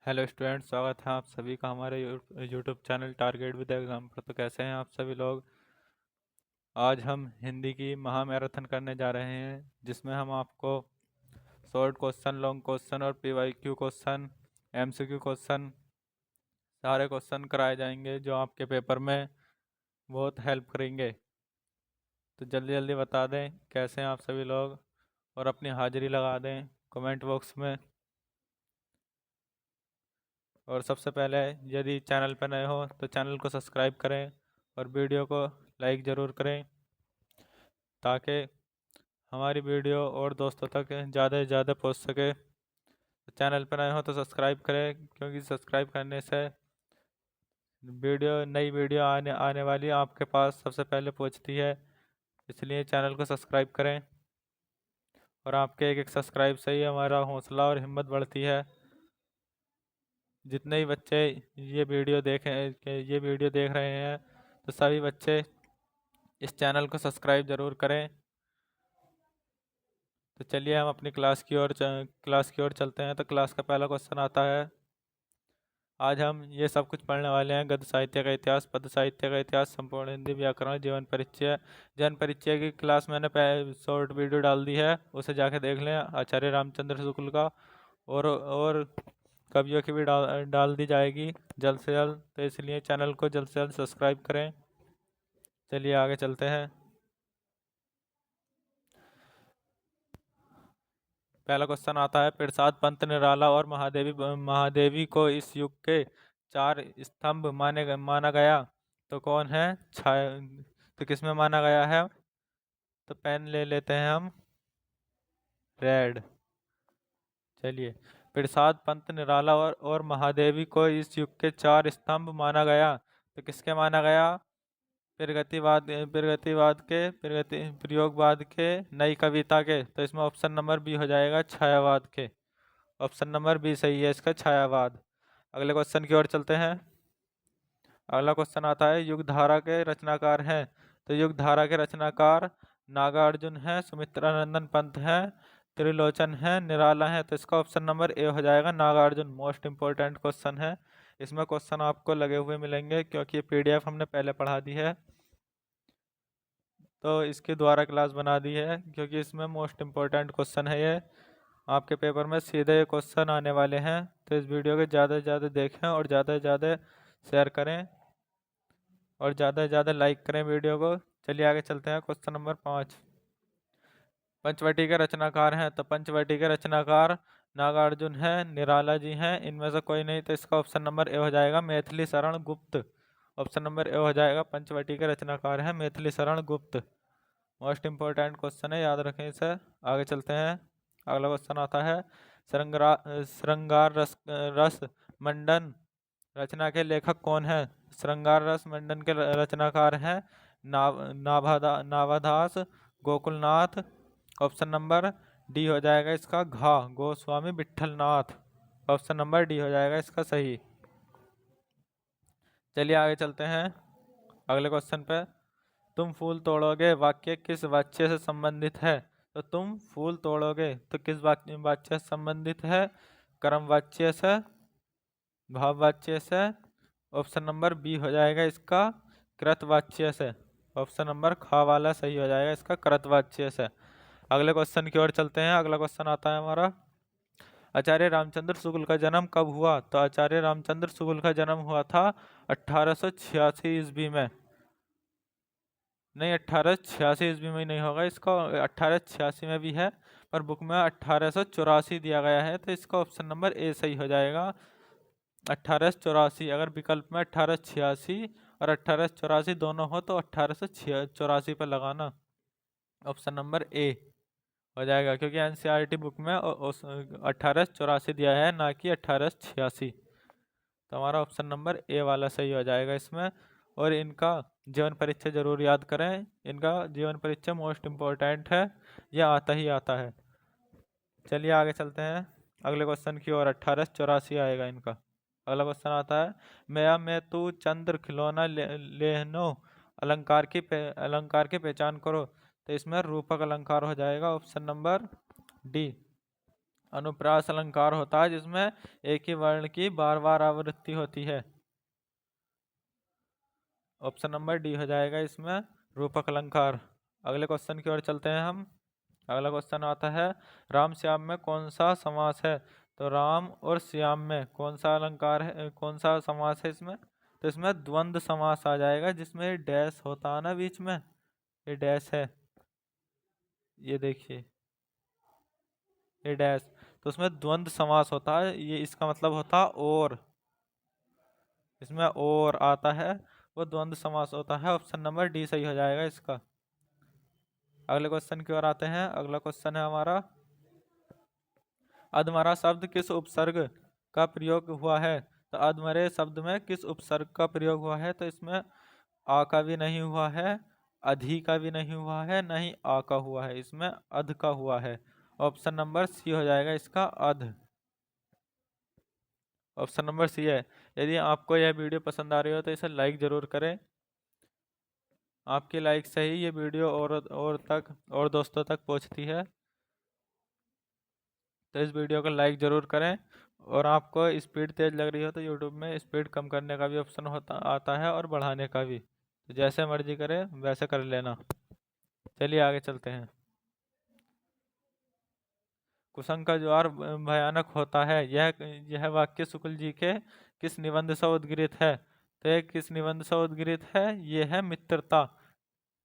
Hello student, स्वागत है आप सभी का हमारे YouTube channel target with exam पर। तो कैसे हैं आप सभी लोग। आज हम हिंदी की महामैराथन करने जा रहे हैं, जिसमें हम आपको शॉर्ट क्वेश्चन, लॉन्ग क्वेश्चन और पीवाईक्यू क्वेश्चन, एमसीक्यू क्वेश्चन, सारे क्वेश्चन कराए जाएंगे जो आपके पेपर में बहुत हेल्प करेंगे। तो जल्दी जल्दी बता दें कैसे हैं आप सभी लोग, और अपनी हाजिरी लगा दें कमेंट बॉक्स में। और सबसे पहले, यदि चैनल पर नए हो तो चैनल को सब्सक्राइब करें और वीडियो को लाइक ज़रूर करें, ताकि हमारी वीडियो और दोस्तों तक ज़्यादा से ज़्यादा पहुंच सके। तो चैनल पर नए हो तो सब्सक्राइब करें, क्योंकि सब्सक्राइब करने से नई वीडियो आने आने वाली आपके पास सबसे पहले पहुंचती है। इसलिए चैनल को सब्सक्राइब करें, और आपके एक एक सब्सक्राइब से ही हमारा हौसला और हिम्मत बढ़ती है। जितने ही बच्चे ये वीडियो देख रहे हैं, तो सभी बच्चे इस चैनल को सब्सक्राइब ज़रूर करें। तो चलिए हम अपनी क्लास की ओर चलते हैं। तो क्लास का पहला क्वेश्चन आता है। आज हम ये सब कुछ पढ़ने वाले हैं: गद्य साहित्य का इतिहास, पद्य साहित्य का इतिहास, संपूर्ण हिंदी व्याकरण, जीवन परिचय। जीवन परिचय की क्लास मैंने शॉर्ट वीडियो डाल दी है, उसे जाके देख लें, आचार्य रामचंद्र शुक्ल का। और कवियों की भी डाल दी जाएगी जल्द से जल्द। तो इसलिए चैनल को जल्द से जल्द सब्सक्राइब करें। चलिए आगे चलते हैं। पहला क्वेश्चन आता है। प्रसाद पंत निराला और महादेवी को इस युग के चार स्तंभ माना गया, तो कौन है? छाया। तो किसमें माना गया है? तो पेन ले लेते हैं हम, रेड। चलिए, प्रसाद पंत निराला और महादेवी को इस युग के चार स्तंभ माना गया, तो किसके माना गया? प्रयोगवाद के, नई कविता के। तो इसमें ऑप्शन नंबर बी हो जाएगा, छायावाद के। ऑप्शन नंबर बी सही है इसका, छायावाद। अगले क्वेश्चन की ओर चलते हैं। अगला क्वेश्चन आता है। युगधारा के रचनाकार हैं, तो युगधारा के रचनाकार नागार्जुन है, सुमित्रानंदन पंत है, त्रिलोचन है, निराला है। तो इसका ऑप्शन नंबर ए हो जाएगा, नागार्जुन। मोस्ट इंपॉर्टेंट क्वेश्चन है। इसमें क्वेश्चन आपको लगे हुए मिलेंगे, क्योंकि पीडीएफ हमने पहले पढ़ा दी है, तो इसके द्वारा क्लास बना दी है, क्योंकि इसमें मोस्ट इंपॉर्टेंट क्वेश्चन है ये। आपके पेपर में सीधे क्वेश्चन आने वाले हैं। तो इस वीडियो को ज़्यादा से ज़्यादा देखें, और ज़्यादा से ज़्यादा शेयर करें, और ज़्यादा से ज़्यादा लाइक करें वीडियो को। चलिए आगे चलते हैं। Question number 5। पंचवटी के रचनाकार हैं, तो पंचवटी के रचनाकार नागार्जुन है, निराला जी हैं, इनमें से कोई नहीं। तो इसका ऑप्शन नंबर ए हो जाएगा, Maithili Sharan Gupt. Option number A हो जाएगा, पंचवटी के रचनाकार हैं Maithili Sharan Gupt. Most important question है, याद रखें इसे। आगे चलते हैं। अगला क्वेश्चन आता है। श्रृंगार रस मंडन रचना के लेखक कौन है? श्रृंगार रस मंडन के रचनाकार हैं Nabhadas Gokulnath. Option number D हो जाएगा इसका, घा Goswami Vitthalnath. Option number D हो जाएगा इसका सही। चलिए आगे चलते हैं अगले क्वेश्चन पे। तुम फूल तोड़ोगे वाक्य किस वाच्य से संबंधित है? तो तुम फूल तोड़ोगे तो किस वाच्य से संबंधित है? कर्म वाच्य से, भाव वाच्य से। ऑप्शन नंबर बी हो जाएगा इसका, कृतवाच्य से। ऑप्शन नंबर खा वाला सही हो जाएगा इसका, कृतवाच्य से। अगले क्वेश्चन की ओर चलते हैं। अगला क्वेश्चन आता है हमारा। आचार्य रामचंद्र शुक्ल का जन्म कब हुआ? तो आचार्य रामचंद्र शुक्ल का जन्म हुआ था 1886 ईस्वी में। नहीं, 1886 ईस्वी में नहीं होगा इसका, 1886 में भी है, पर बुक में 1884 दिया गया है। तो इसका ऑप्शन नंबर ए सही हो जाएगा, 1884। अगर विकल्प में 1886 और 1884 दोनों हो, तो 1884 पर लगाना। ऑप्शन नंबर ए हो जाएगा, क्योंकि एनसीईआरटी बुक में 1884 दिया है, ना कि 1886। तो हमारा ऑप्शन नंबर ए वाला सही हो जाएगा इसमें। और इनका जीवन परिचय जरूर याद करें, इनका जीवन परिचय मोस्ट इम्पोर्टेंट है, यह आता ही आता है। चलिए आगे चलते हैं अगले क्वेश्चन की ओर। 1884 आएगा इनका। अगला क्वेश्चन आता है। मैं तू चंद्र खिलौना लेहनो अलंकार की पहचान करो। तो इसमें रूपक अलंकार हो जाएगा, ऑप्शन नंबर डी। अनुप्रास अलंकार होता है जिसमें एक ही वर्ण की बार बार आवृत्ति होती है। ऑप्शन नंबर डी हो जाएगा इसमें रूपक अलंकार। अगले क्वेश्चन की ओर चलते हैं हम। अगला क्वेश्चन आता है, राम श्याम में कौन सा समास है? तो राम और श्याम में कौन सा अलंकार है, कौन सा समास है इसमें? तो इसमें द्वंद्व समास आ जाएगा, जिसमें डैश होता है ना बीच में, ये डैश है, ये देखिए ये डैश। तो उसमें द्वंद्व समास होता है, ये इसका मतलब होता है और, इसमें और आता है, वो द्वंद्व समास होता है। ऑप्शन नंबर डी सही हो जाएगा इसका। अगले क्वेश्चन की ओर आते हैं। अगला क्वेश्चन है हमारा, अधमरा शब्द किस उपसर्ग का प्रयोग हुआ है? तो अधमरे शब्द में किस उपसर्ग का प्रयोग हुआ है? तो इसमें आ का भी नहीं हुआ है, अधि का भी नहीं हुआ है, नहीं आ का हुआ है, इसमें अध का हुआ है। ऑप्शन नंबर सी हो जाएगा इसका, अध। ऑप्शन नंबर सी है। यदि आपको यह वीडियो पसंद आ रही हो तो इसे लाइक ज़रूर करें। आपकी लाइक से ही ये वीडियो और दोस्तों तक पहुंचती है। तो इस वीडियो को लाइक ज़रूर करें। और आपको स्पीड तेज़ लग रही हो तो यूट्यूब में स्पीड कम करने का भी ऑप्शन आता है, और बढ़ाने का भी। तो जैसे मर्जी करें वैसे कर लेना। चलिए आगे चलते हैं। कुसंग का ज्वार भयानक होता है, यह वाक्य शुक्ल जी के किस निबंध से उद्गृत है? तो ये किस निबंध से उद्गृत है? ये है मित्रता,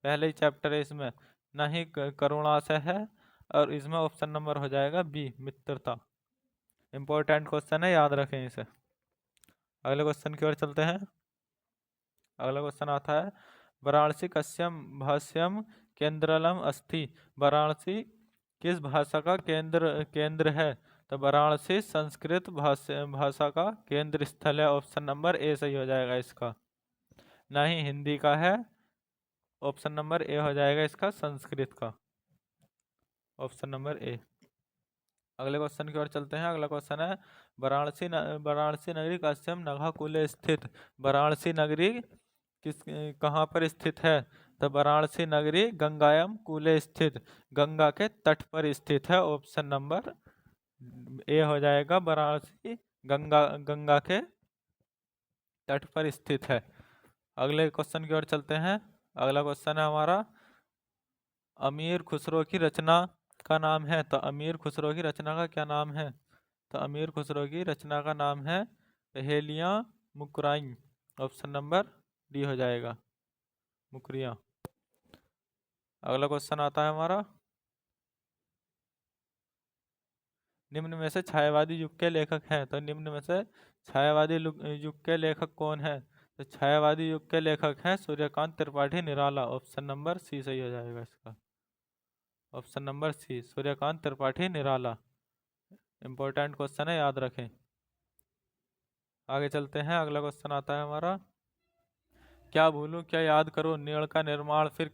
पहले ही चैप्टर है इसमें। नहीं करुणा से है, और इसमें ऑप्शन नंबर हो जाएगा बी, मित्रता। इंपॉर्टेंट क्वेश्चन है, याद रखें इसे। अगले क्वेश्चन की ओर चलते हैं। अगला क्वेश्चन आता है, वाराणसी कस्यम भाष्यम केंद्रलम अस्ति? वाराणसी किस भाषा का केंद्र है? तो वाराणसी संस्कृत भाषा का केंद्र स्थल है। ऑप्शन नंबर ए सही हो जाएगा इसका। नहीं, हिंदी का है। ऑप्शन नंबर ए हो जाएगा इसका, संस्कृत का। ऑप्शन नंबर ए। अगले क्वेश्चन की ओर चलते हैं। अगला क्वेश्चन है, वाराणसी नगरी कस्यम नघा कूले स्थित? वाराणसी नगरी किस कहाँ पर स्थित है? तो वाराणसी नगरी गंगायम कूले स्थित, गंगा के तट पर स्थित है। ऑप्शन नंबर ए हो जाएगा, वाराणसी गंगा गंगा के तट पर स्थित है। अगले क्वेश्चन की ओर चलते हैं। अगला क्वेश्चन है हमारा, अमीर खुसरो की रचना का नाम है? तो अमीर खुसरो की रचना का क्या नाम है? तो अमीर खुसरो की रचना का नाम है पहेलियाँ मुकराई। ऑप्शन नंबर डी हो जाएगा, मुकरियाँ। अगला क्वेश्चन आता है हमारा, निम्न में से छायावादी युग के लेखक हैं? तो निम्न में से छायावादी युग के लेखक कौन है? तो छायावादी युग के लेखक हैं Suryakant Tripathi Nirala. Option number C सही हो जाएगा इसका। Option number C, Suryakant Tripathi Nirala. Important question है, याद रखें। आगे चलते हैं। अगला क्वेश्चन आता है हमारा, क्या भूलूं क्या याद करूं, नीड़ का निर्माण फिर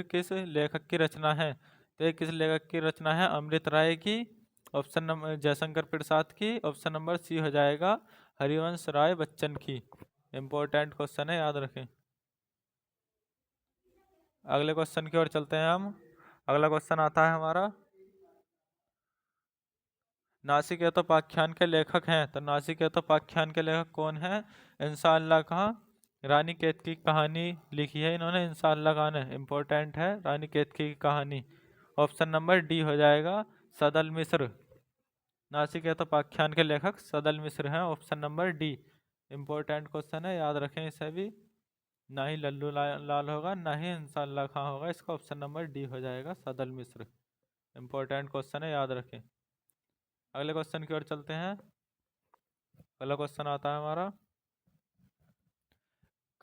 किस लेखक की रचना है? तो ये किस लेखक की रचना है? अमृत राय की। ऑप्शन नंबर जयशंकर प्रसाद की। ऑप्शन नंबर सी हो जाएगा, हरिवंश राय बच्चन की। इंपॉर्टेंट क्वेश्चन है, याद रखें। अगले क्वेश्चन की ओर चलते हैं हम। अगला क्वेश्चन आता है हमारा, नासिकेतोपाख्यान के लेखक हैं? तो नासिकेतोपाख्यान के लेखक कौन है? इंशाअल्लाह खां। रानी केतकी की कहानी लिखी है इन्होंने, इंशाअल्लाह खान है। इंपॉर्टेंट है, रानी केतकी की कहानी। ऑप्शन नंबर डी हो जाएगा, सदल मिश्र। नासिकेतोपाख्यान के लेखक सदल मिश्र हैं। Option number D. Important question है, याद रखें इसे भी। ना ही लल्लू लाल होगा, ना ही इंशाअल्लाह खां होगा, इसका ऑप्शन नंबर डी हो जाएगा, सदल मिश्र। इंपॉर्टेंट क्वेश्चन है, याद रखें। अगले क्वेश्चन की ओर चलते हैं। अगला क्वेश्चन आता है हमारा,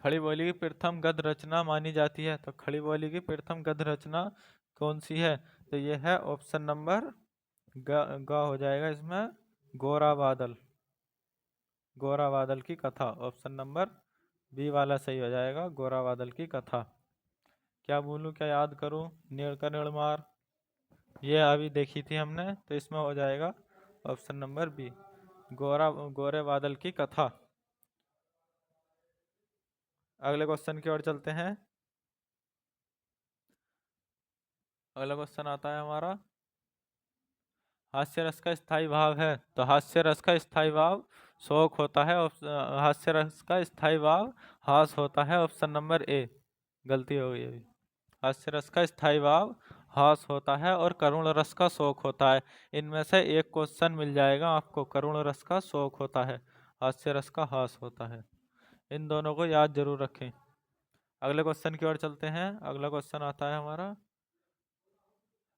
खड़ी बोली की प्रथम गद्य रचना मानी जाती है? तो खड़ी बोली की प्रथम गद्य रचना कौन सी है? तो यह है ऑप्शन नंबर ग हो जाएगा इसमें, गोरा बादल। गोरा बादल की कथा। ऑप्शन नंबर बी वाला सही हो जाएगा, गोरा बादल की कथा। क्या भूलूं क्या याद करूं, नीड़ का निर्माण, ये अभी देखी थी हमने, तो इसमें हो जाएगा ऑप्शन नंबर बी, गोरे बादल की कथा। अगले क्वेश्चन की ओर चलते हैं। अगला क्वेश्चन आता है हमारा, हास्य रस का स्थायी भाव है, तो हास्य रस का स्थायी भाव शोक होता है। हास्य रस का स्थायी भाव हास होता है। ऑप्शन नंबर ए। गलती हो गई अभी। हास्य रस का स्थायी भाव हास होता है और करुण रस का शोक होता है। इनमें से एक क्वेश्चन मिल जाएगा आपको। करुण रस का शोक होता है, हास्य रस का हास होता है। इन दोनों को याद जरूर रखें। अगले क्वेश्चन की ओर चलते हैं। अगला क्वेश्चन आता है हमारा,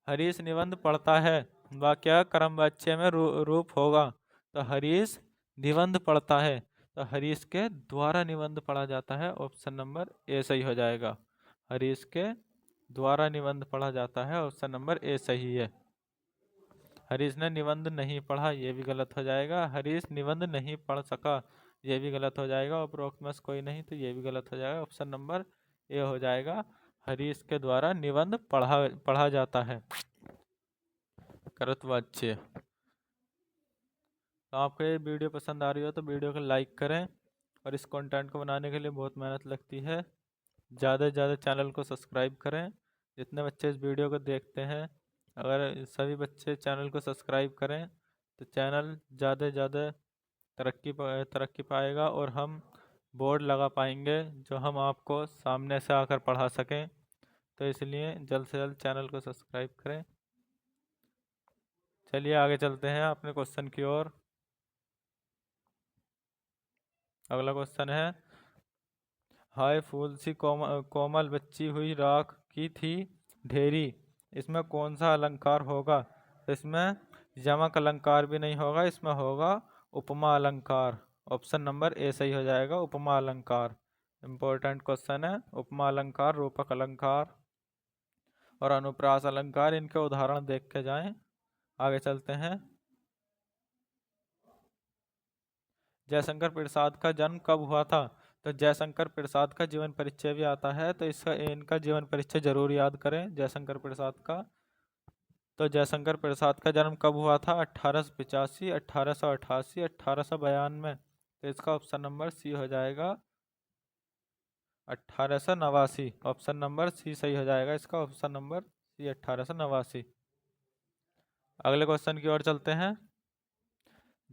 हरीश निबंध पढ़ता है, वाक्य क्रम वाच्य में रूप होगा। तो हरीश निबंध पढ़ता है, तो हरीश के द्वारा निबंध पढ़ा जाता है। ऑप्शन नंबर ए सही हो जाएगा। हरीश के द्वारा निबंध पढ़ा जाता है। ऑप्शन नंबर ए सही है। हरीश ने निबंध नहीं पढ़ा, ये भी गलत हो जाएगा। हरीश निबंध नहीं पढ़ सका, ये भी गलत हो जाएगा। उपरोक्त कोई नहीं, तो ये भी गलत हो जाएगा। ऑप्शन नंबर ए हो जाएगा। हरीश के द्वारा निबंध पढ़ा जाता है। कर्तवाच्य। तो आपको ये वीडियो पसंद आ रही हो तो वीडियो को लाइक करें। और इस कंटेंट को बनाने के लिए बहुत मेहनत लगती है। ज़्यादा से ज़्यादा चैनल को सब्सक्राइब करें। जितने बच्चे इस वीडियो को देखते हैं, अगर सभी बच्चे चैनल को सब्सक्राइब करें तो चैनल ज़्यादा से ज़्यादा तरक्की पाएगा और हम बोर्ड लगा पाएंगे जो हम आपको सामने से आकर पढ़ा सकें। तो इसलिए जल्द से जल्द चैनल को सब्सक्राइब करें। चलिए आगे चलते हैं अपने क्वेश्चन की ओर। अगला क्वेश्चन है, हाय फूल सी कोमल बच्ची हुई राख की थी ढेरी, इसमें कौन सा अलंकार होगा? इसमें यमक अलंकार भी नहीं होगा, इसमें होगा उपमा अलंकार। ऑप्शन नंबर ए सही हो जाएगा, उपमा अलंकार। इंपॉर्टेंट क्वेश्चन है। उपमा अलंकार, रूपक अलंकार और अनुप्रास अलंकार, इनके उदाहरण देख के जाएं। आगे चलते हैं। जयशंकर प्रसाद का जन्म कब हुआ था? तो जयशंकर प्रसाद का जीवन परिचय भी आता है, तो इनका जीवन परिचय जरूर याद करें जयशंकर प्रसाद का। तो जयशंकर प्रसाद का जन्म कब हुआ था? 1885, 1888, 1892। तो इसका ऑप्शन नंबर सी हो जाएगा, 1889। ऑप्शन नंबर सी सही हो जाएगा इसका। Option number C 1889। अगले क्वेश्चन की ओर चलते हैं।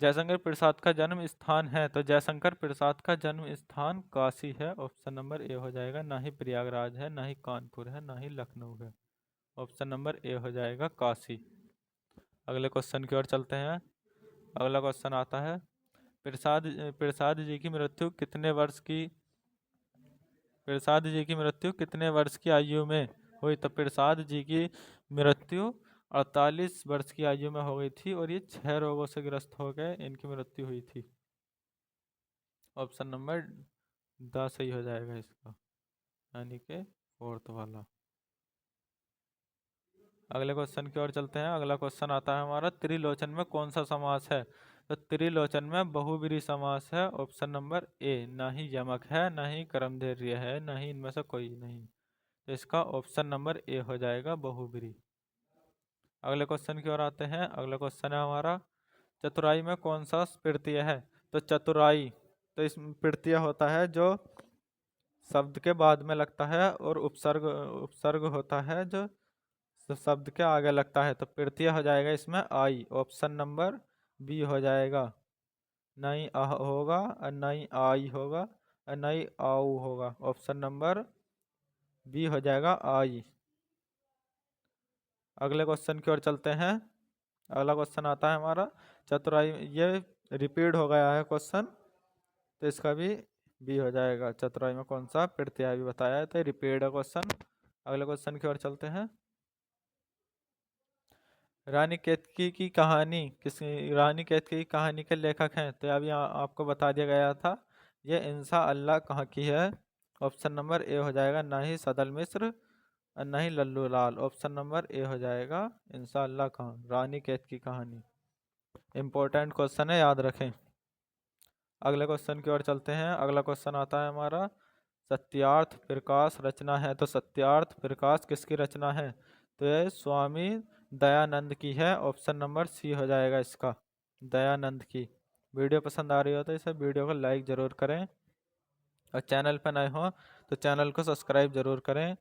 जयशंकर प्रसाद का जन्म स्थान है, तो जयशंकर प्रसाद का जन्म स्थान काशी है। ऑप्शन नंबर ए हो जाएगा। ना ही प्रयागराज है, ना ही कानपुर है, ना ही लखनऊ है। ऑप्शन नंबर ए हो जाएगा काशी। अगले क्वेश्चन की ओर चलते हैं। अगला क्वेश्चन आता है, प्रसाद प्रसाद जी की मृत्यु कितने वर्ष की प्रसाद जी की मृत्यु कितने वर्ष की आयु में हुई? तो प्रसाद जी की मृत्यु 48 वर्ष की आयु में हो गई थी और ये 6 रोगों से ग्रस्त हो गए, इनकी मृत्यु हुई थी। ऑप्शन नंबर द सही हो जाएगा इसका, यानी कि फोर्थ वाला। अगले क्वेश्चन की ओर चलते हैं। अगला क्वेश्चन आता है हमारा, त्रिलोचन में कौन सा समास है? तो त्रिलोचन में बहुब्रीहि समास है। ऑप्शन नंबर ए। ना ही यमक है, ना ही कर्मधारय है, ना ही इनमें से कोई नहीं। तो इसका ऑप्शन नंबर ए हो जाएगा, बहुब्रीहि। अगले क्वेश्चन की ओर आते हैं। अगला क्वेश्चन है हमारा, चतुराई में कौन सा प्रत्यय है? तो चतुराई, तो इस प्रत्यय होता है जो शब्द के बाद में लगता है और उपसर्ग उपसर्ग होता है जो शब्द के आगे लगता है। तो प्रत्यय हो जाएगा इसमें आई। ऑप्शन नंबर बी हो जाएगा। नहीं आह होगा और नहीं आई होगा और नहीं आऊ होगा। ऑप्शन नंबर बी हो जाएगा आई। अगले क्वेश्चन की ओर चलते हैं। अगला क्वेश्चन आता है हमारा, चतुराई, ये रिपीट हो गया है क्वेश्चन, तो इसका भी बी हो जाएगा। चतुराई में कौन सा प्रत्यय भी बताया है, तो रिपीट है क्वेश्चन। अगले क्वेश्चन की ओर चलते हैं। रानी केतकी की कहानी रानी केतकी की कहानी के लेखक हैं? तो अभी आपको बता दिया गया था, ये इंसा अल्लाह कहाँ की है। ऑप्शन नंबर ए हो जाएगा। ना ही सदल मिश्र और ना ही लल्लू लाल। ऑप्शन नंबर ए हो जाएगा, इंसा अल्लाह कहाँ, रानी केतकी की कहानी। इंपॉर्टेंट क्वेश्चन है, याद रखें। अगले क्वेश्चन की ओर चलते हैं। अगला क्वेश्चन आता है हमारा, सत्यार्थ प्रकाश रचना है। तो सत्यार्थ प्रकाश किसकी रचना है? तो ये स्वामी दयानंद की है। ऑप्शन नंबर सी हो जाएगा इसका, दयानंद की। वीडियो पसंद आ रही हो तो इसे वीडियो को लाइक ज़रूर करें और चैनल पर नए हो तो चैनल को सब्सक्राइब ज़रूर करें।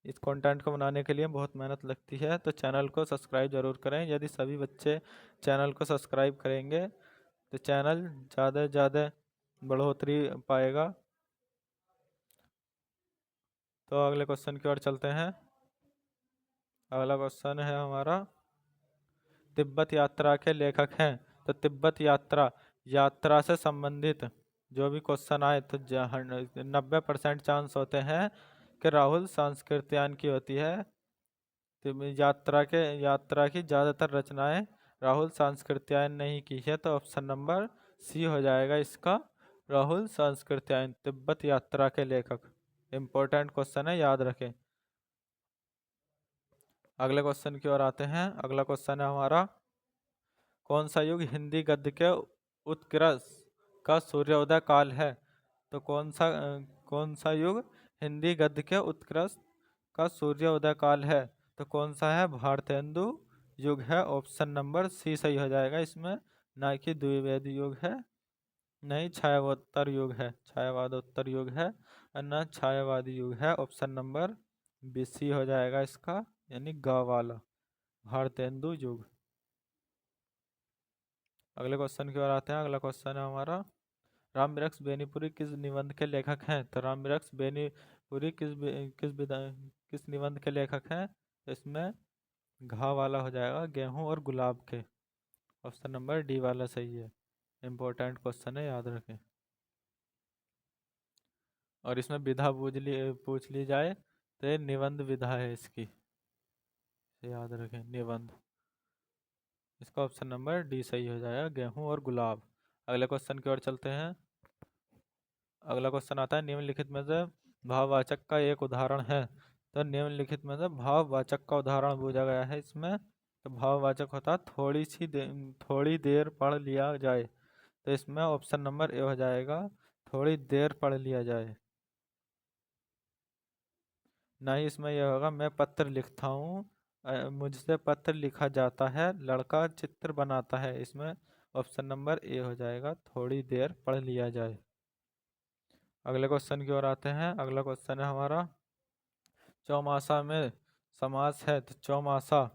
इस कंटेंट को बनाने के लिए बहुत मेहनत लगती है, तो चैनल को सब्सक्राइब ज़रूर करें। यदि सभी बच्चे चैनल को सब्सक्राइब करेंगे तो चैनल ज़्यादा से ज़्यादा बढ़ोतरी पाएगा। तो अगले क्वेश्चन की ओर चलते हैं। अगला क्वेश्चन है हमारा, तिब्बत यात्रा के लेखक हैं। तो तिब्बत यात्रा, यात्रा से संबंधित जो भी क्वेश्चन आए तो 90% चांस होते हैं कि राहुल सांस्कृत्यायन की होती है। तो यात्रा की ज़्यादातर रचनाएं राहुल सांस्कृत्यायन ने ही की है, तो ऑप्शन नंबर सी हो जाएगा इसका, राहुल सांस्कृत्यायन तिब्बत यात्रा के लेखक। इम्पोर्टेंट क्वेश्चन है, याद रखें। अगले क्वेश्चन की ओर आते हैं। अगला क्वेश्चन है हमारा, कौन सा युग हिंदी गद्य के उत्कर्ष का सूर्योदय काल है? तो कौन सा युग हिंदी गद्य के उत्कर्ष का सूर्योदय काल है? तो कौन सा है? भारतेंदु युग है, ऑप्शन नंबर सी सही हो जाएगा इसमें। ना कि द्विवेदी युग है, नहीं छायावोत्तर युग है, छायावादोत्तर युग है, और न छायावादी युग है। ऑप्शन नंबर बी सी हो जाएगा इसका, यानी गा वाला, भारतेंदु युग। अगले क्वेश्चन की ओर आते हैं। अगला क्वेश्चन है हमारा, रामवृक्ष बेनीपुरी किस निबंध के लेखक हैं? तो रामवृक्ष बेनीपुरी किस निबंध के लेखक हैं? तो इसमें घा वाला हो जाएगा, गेहूं और गुलाब के। ऑप्शन नंबर डी वाला सही है। इंपॉर्टेंट क्वेश्चन है, याद रखें। और इसमें विधा पूछ ली जाए तो ये निबंध विधा है इसकी, याद रखें, निबंध। इसका ऑप्शन नंबर डी सही हो जाएगा, गेहूं और गुलाब। अगले क्वेश्चन की ओर चलते हैं। अगला क्वेश्चन आता है, निम्नलिखित में से भाववाचक का एक उदाहरण है। तो निम्नलिखित में से भाववाचक का उदाहरण पूछा गया है इसमें। तो भाववाचक होता है थोड़ी देर पढ़ लिया जाए। तो इसमें ऑप्शन नंबर ए हो जाएगा, थोड़ी देर पढ़ लिया जाए। नहीं, इसमें यह होगा, मैं पत्र लिखता हूँ, मुझसे पत्र लिखा जाता है, लड़का चित्र बनाता है। इसमें ऑप्शन नंबर ए हो जाएगा, थोड़ी देर पढ़ लिया जाए। अगले क्वेश्चन की ओर आते हैं। अगला क्वेश्चन है हमारा, चौमासा में समास है। तो चौमासा,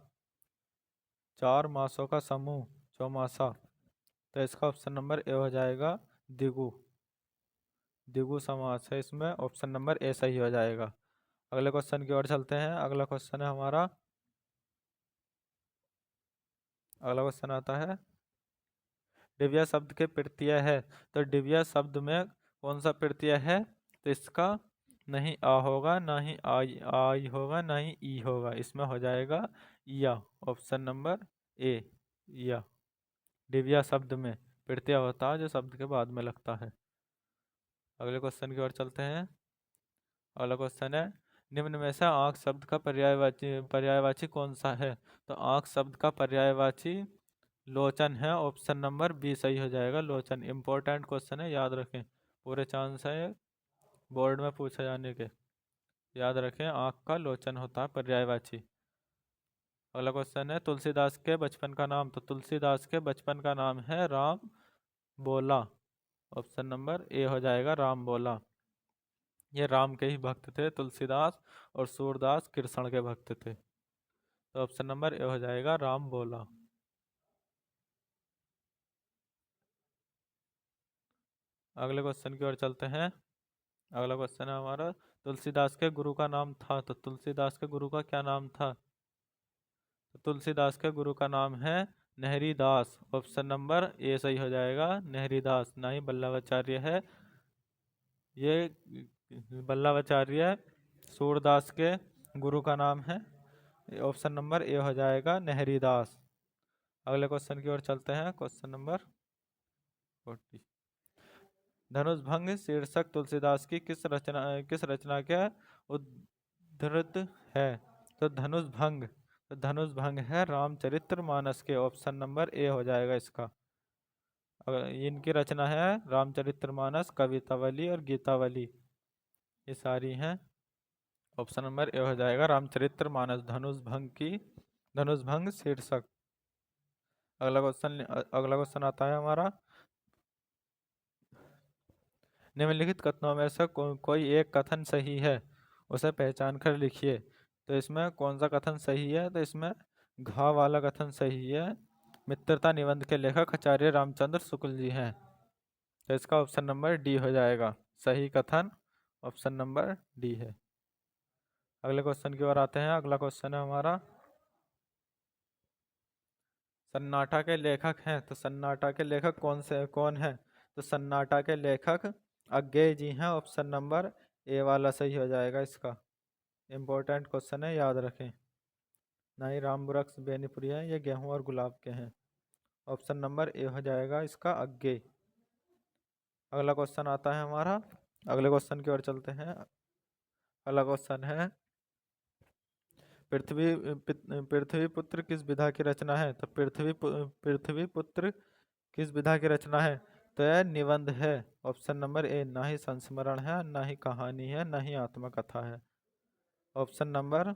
4 मासों का समूह चौमासा। तो इसका ऑप्शन नंबर ए हो जाएगा, दिगु, दिगु समास है इसमें। ऑप्शन नंबर ए सही हो जाएगा। अगले क्वेश्चन की ओर चलते हैं। अगला क्वेश्चन है हमारा, अगला क्वेश्चन आता है, दिव्या शब्द के प्रत्यय है। तो दिव्या शब्द में कौन सा प्रत्यय है? तो इसका नहीं आ होगा, ना ही आई होगा, ना ही ई होगा। इसमें हो जाएगा या, ऑप्शन नंबर ए, या। दिव्या शब्द में प्रत्यय होता है जो शब्द के बाद में लगता है। अगले क्वेश्चन की ओर चलते हैं। अगला क्वेश्चन है, निम्न में से आंख शब्द का पर्यायवाची कौन सा है? तो आंख शब्द का पर्यायवाची लोचन है। ऑप्शन नंबर बी सही हो जाएगा, लोचन। इंपॉर्टेंट क्वेश्चन है, याद रखें, पूरे चांस है बोर्ड में पूछे जाने के। याद रखें, आंख का लोचन होता है पर्यायवाची। अगला क्वेश्चन है, तुलसीदास के बचपन का नाम। तो तुलसीदास के बचपन का नाम है राम बोला। ऑप्शन नंबर ए हो जाएगा, राम बोला। ये राम के ही भक्त थे तुलसीदास, और सूरदास कृष्ण के भक्त थे। तो ऑप्शन नंबर ए हो जाएगा, राम बोला। अगले क्वेश्चन की ओर चलते हैं। अगला क्वेश्चन है हमारा, तुलसीदास के गुरु का नाम था। तो तुलसीदास के गुरु का क्या नाम था? तो तुलसीदास के गुरु का नाम है नहरी दास। ऑप्शन नंबर ए सही हो जाएगा, नहरी दास, ना ही बल्लभाचार्य है। ये बल्लभाचार्य सूरदास के गुरु का नाम है। ऑप्शन नंबर ए हो जाएगा, नहरी दास। अगले क्वेश्चन की ओर चलते हैं। क्वेश्चन नंबर 40, धनुष भंग शीर्षक तुलसीदास की किस रचना के उद्धृत है? तो धनुष भंग, तो धनुष भंग है रामचरित्र मानस के। ऑप्शन नंबर ए हो जाएगा इसका। इनकी रचना है रामचरित्र मानस, कवितावली और गीतावली, ये सारी हैं। ऑप्शन नंबर ए हो जाएगा, रामचरित्र मानस, धनुष भंग शीर्षक। अगला क्वेश्चन आता है हमारा, निम्नलिखित कथनों में से कोई एक कथन सही है, उसे पहचान कर लिखिए। तो इसमें कौन सा कथन सही है? तो इसमें घ वाला कथन सही है। मित्रता निबंध के लेखक आचार्य रामचंद्र शुक्ल जी हैं। तो इसका ऑप्शन नंबर डी हो जाएगा सही कथन। ऑप्शन नंबर डी है। अगले क्वेश्चन की ओर आते हैं। अगला क्वेश्चन है हमारा, सन्नाटा के लेखक हैं, तो सन्नाटा के लेखक कौन है? तो सन्नाटा के लेखक अज्ञेय जी हैं। ऑप्शन नंबर ए वाला सही हो जाएगा इसका। इंपॉर्टेंट क्वेश्चन है, याद रखें। नहीं राम वृक्ष बेनीपुरी है, ये गेहूं और गुलाब के हैं। ऑप्शन नंबर ए हो जाएगा इसका अज्ञेय। अगला क्वेश्चन आता है हमारा। अगले क्वेश्चन की ओर चलते हैं। अगला क्वेश्चन है, पृथ्वी पुत्र किस विधा की रचना है? तो पृथ्वी पुत्र किस विधा की रचना है? तो यह निबंध है। ऑप्शन नंबर ए, ना ही संस्मरण है, ना ही कहानी है, ना ही आत्मकथा है। ऑप्शन नंबर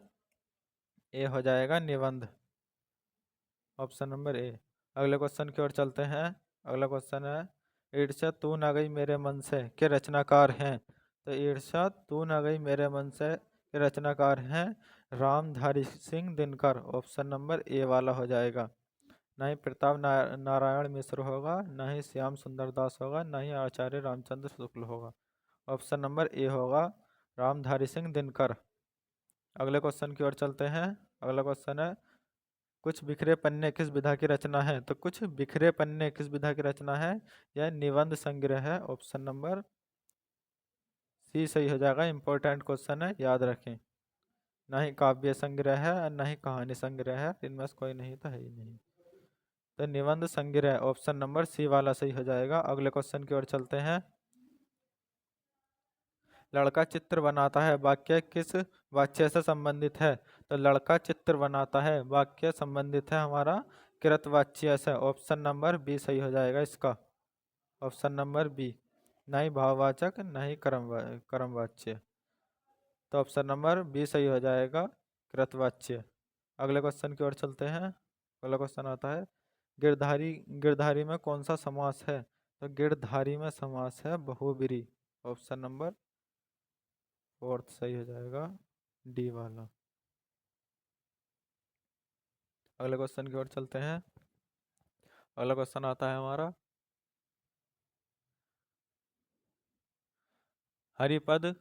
ए हो जाएगा निबंध। ऑप्शन नंबर ए। अगले क्वेश्चन की ओर चलते हैं। अगला क्वेश्चन है, ईर्ष्या तू ना गई मेरे मन से के रचनाकार हैं? तो ईर्ष्या तू ना गई मेरे मन से के रचनाकार हैं रामधारी सिंह दिनकर। ऑप्शन नंबर ए वाला हो जाएगा। ना ही प्रताप नारायण मिश्र होगा, ना ही श्याम सुंदर दास होगा, ना ही आचार्य रामचंद्र शुक्ल होगा। ऑप्शन नंबर ए होगा रामधारी सिंह दिनकर। अगले क्वेश्चन की ओर चलते हैं। अगला क्वेश्चन है, कुछ बिखरे पन्ने किस विधा की रचना है? तो कुछ बिखरे पन्ने किस विधा की रचना है? यह निबंध संग्रह है। ऑप्शन नंबर सी सही हो जाएगा। इंपॉर्टेंट क्वेश्चन है, याद रखें। ना ही काव्य संग्रह है और ना ही कहानी संग्रह है, इनमें से कोई नहीं तो है ही नहीं। तो निबंध संग्रह ऑप्शन नंबर सी वाला सही हो जाएगा। अगले क्वेश्चन की ओर चलते हैं। लड़का चित्र बनाता है, वाक्य किस वाच्य से संबंधित है? तो लड़का चित्र बनाता है, वाक्य संबंधित है हमारा कृतवाच्य से। ऑप्शन नंबर बी सही हो जाएगा इसका। Option number B. ना ही भाववाचक, ना ही कर्मवाच्य। तो ऑप्शन नंबर बी सही हो जाएगा कृतवाच्य। अगले क्वेश्चन की ओर चलते हैं। अगला क्वेश्चन आता है, गिरधारी गिरधारी में कौन सा समास है? तो गिरधारी में समास है बहुब्रीहि। ऑप्शन नंबर फोर्थ सही हो जाएगा डी वाला। अगले क्वेश्चन की ओर चलते हैं। अगला क्वेश्चन आता है हमारा, हरिपद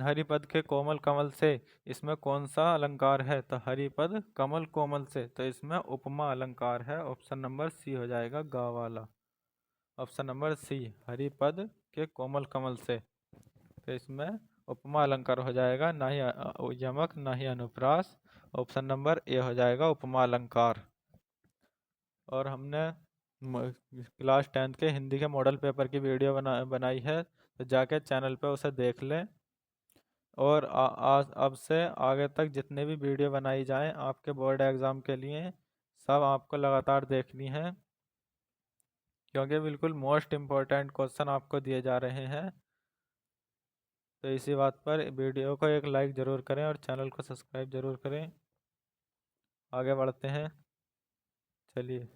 हरिपद के कोमल कमल से इसमें कौन सा अलंकार है? तो हरिपद कमल कोमल से, तो इसमें उपमा अलंकार है। ऑप्शन नंबर सी हो जाएगा गा वाला। ऑप्शन नंबर सी, हरिपद के कोमल कमल से, तो इसमें उपमा अलंकार हो जाएगा, ना ही यमक, ना ही अनुप्रास। ऑप्शन नंबर ए हो जाएगा उपमा अलंकार। और हमने क्लास 10th के हिंदी के मॉडल पेपर की वीडियो बनाई है, तो जाके चैनल पे उसे देख लें। और अब से आगे तक जितने भी वीडियो बनाई जाएं आपके बोर्ड एग्ज़ाम के लिए, सब आपको लगातार देखनी है, क्योंकि बिल्कुल मोस्ट इम्पोर्टेंट क्वेश्चन आपको दिए जा रहे हैं। तो इसी बात पर वीडियो को एक लाइक ज़रूर करें और चैनल को सब्सक्राइब ज़रूर करें। आगे बढ़ते हैं, चलिए।